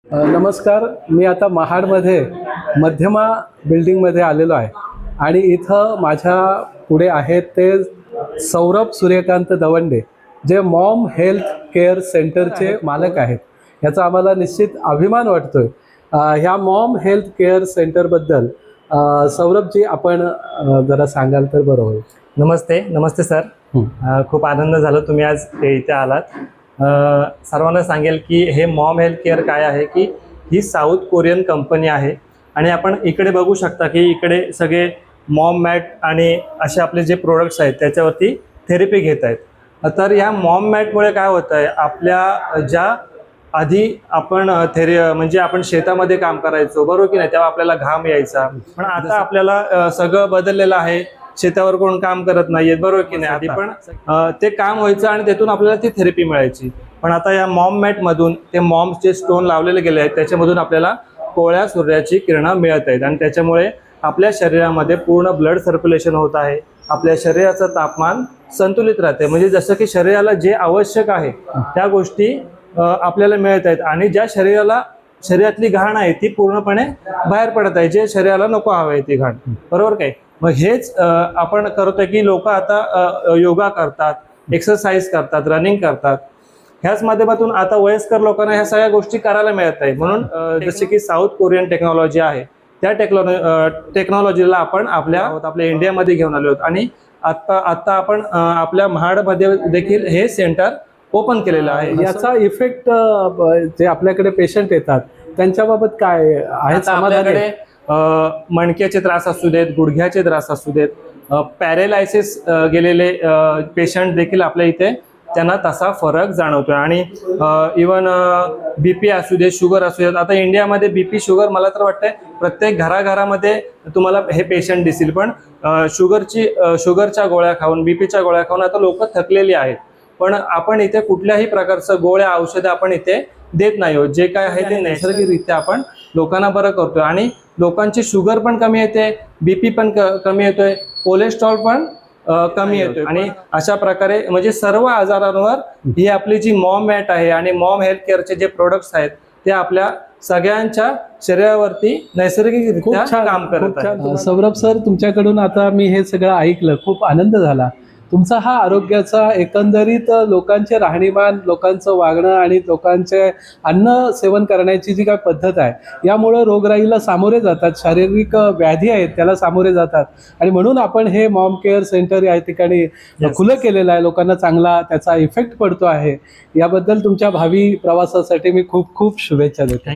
नमस्कार. मी आता महाडमध्ये मध्यमा बिल्डिंगमध्ये आलेलो आहे आणि इथं माझ्या पुढे आहेत ते सौरभ सूर्यकांत दवंडे, जे मॉम हेल्थ केअर सेंटरचे मालक आहेत. याचा आम्हाला निश्चित अभिमान वाटतोय. ह्या मॉम हेल्थ केअर सेंटरबद्दल सौरभजी आपण जरा सांगाल तर बरं होईल. नमस्ते सर. खूप आनंद झाला तुम्ही आज इथे आलात. सर्वांना सांगेल की हे मॉम हेल्थ केअर काय आहे, की ही साऊथ कोरियन कंपनी आहे आणि आपण इकडे बघू शकता की इकडे सगळे मॉम मॅट आणि असे आपले जे प्रोडक्ट्स आहेत त्याच्यावरती थेरपी घेत आहेत. तर या मॉम मॅटमुळे काय होतं आहे, आपल्या ज्या आधी आपण म्हणजे आपण शेतामध्ये काम करायचो बरोबर की नाही, तेव्हा आपल्याला घाम यायचा, पण आता आपल्याला सगळं बदललेलं आहे. शेतावर कोण काम करत नाहीये बरोबर की नाही. आधी पण ते काम व्हायचं आणि त्यातून आपल्याला ती थेरपी मिळायची, पण आता या मॉम मॅट मधून ते मॉम्स जे स्टोन लावलेले गेले आहेत त्याच्यामधून आपल्याला कोवळ्या सूर्याची किरणं मिळत आहेत आणि त्याच्यामुळे आपल्या शरीरामध्ये पूर्ण ब्लड सर्क्युलेशन होत आहे. आपल्या शरीराचं तापमान संतुलित राहते, म्हणजे जसं की शरीराला जे आवश्यक आहे त्या गोष्टी आपल्याला मिळत आहेत आणि ज्या शरीरातली घाण आहे ती पूर्णपणे बाहेर पडत आहे, जे शरीराला नको हवं ती घाण, बरोबर काय. मग हेच आपण करतोय की लोक आता योगा करतात, एक्सरसाइज करतात, रनिंग करतात. ह्याच माध्यमातून आता वयस्कर लोकांना ह्या सगळ्या गोष्टी करायला मिळत आहे. म्हणून जसे की साऊथ कोरियन टेक्नॉलॉजी आहे त्या टेक्नॉलॉजीला आपण आपल्या इंडियामध्ये घेऊन आलो आहोत आणि आता आपण आपल्या महाडमध्ये देखील हे सेंटर ओपन केलेलं आहे. याचा इफेक्ट जे आपल्याकडे पेशंट येतात त्यांच्याबाबत काय आहे? आपल्याकडे मणक्याचे त्रास असू देत, गुडघ्याचे त्रास असू देत, पॅरेलायसिस गेलेले पेशंट देखील आपल्या इथे त्यांना तसा फरक जाणवतोय आणि इवन बीपी असू दे, शुगर असू देत. आता इंडियामध्ये बीपी शुगर मला तर वाटतंय प्रत्येक घराघरामध्ये तुम्हाला हे पेशंट दिसतील, पण शुगरच्या गोळ्या खाऊन, बीपीच्या गोळ्या खाऊन आता लोक थकलेली आहेत. पण आपण इथे कुठल्याही प्रकारचं गोळ्या औषधं आपण इथे देत नाही आहोत. जे काय आहे ते नैसर्गिकरित्या आपण लोकांना बरं करतोय आणि लोकांची शुगर पण कमी येते, बीपी पण कमी येतोय, कोलेस्ट्रॉल पण कमी येतोय आणि अशा प्रकारे म्हणजे सर्व आजारांवर ही आपली जी मॉम मॅट आहे आणि मॉम हेल्थ केअरचे जे प्रोडक्ट्स आहेत ते आपल्या सगळ्यांच्या शरीरावरती नैसर्गिकरित्या काम करत आहेत. सौरभ सर, तुमच्याकडून आता मी हे सगळं ऐकलं, खूप आनंद झाला. तुमचा हा आरोग्याचा एकंदरीत लोकांचे राहणीमान, लोकांचं वागणं आणि लोकांचे अन्न सेवन करण्याची जी काय पद्धत आहे यामुळे रोगराईला सामोरे जातात, शारीरिक व्याधी आहेत त्याला सामोरे जातात आणि म्हणून आपण हे मॉम केअर सेंटर या ठिकाणी खुलं केलेलं आहे. लोकांना चांगला त्याचा इफेक्ट पडतो आहे. याबद्दल तुमच्या भावी प्रवासासाठी मी खूप खूप शुभेच्छा देतो.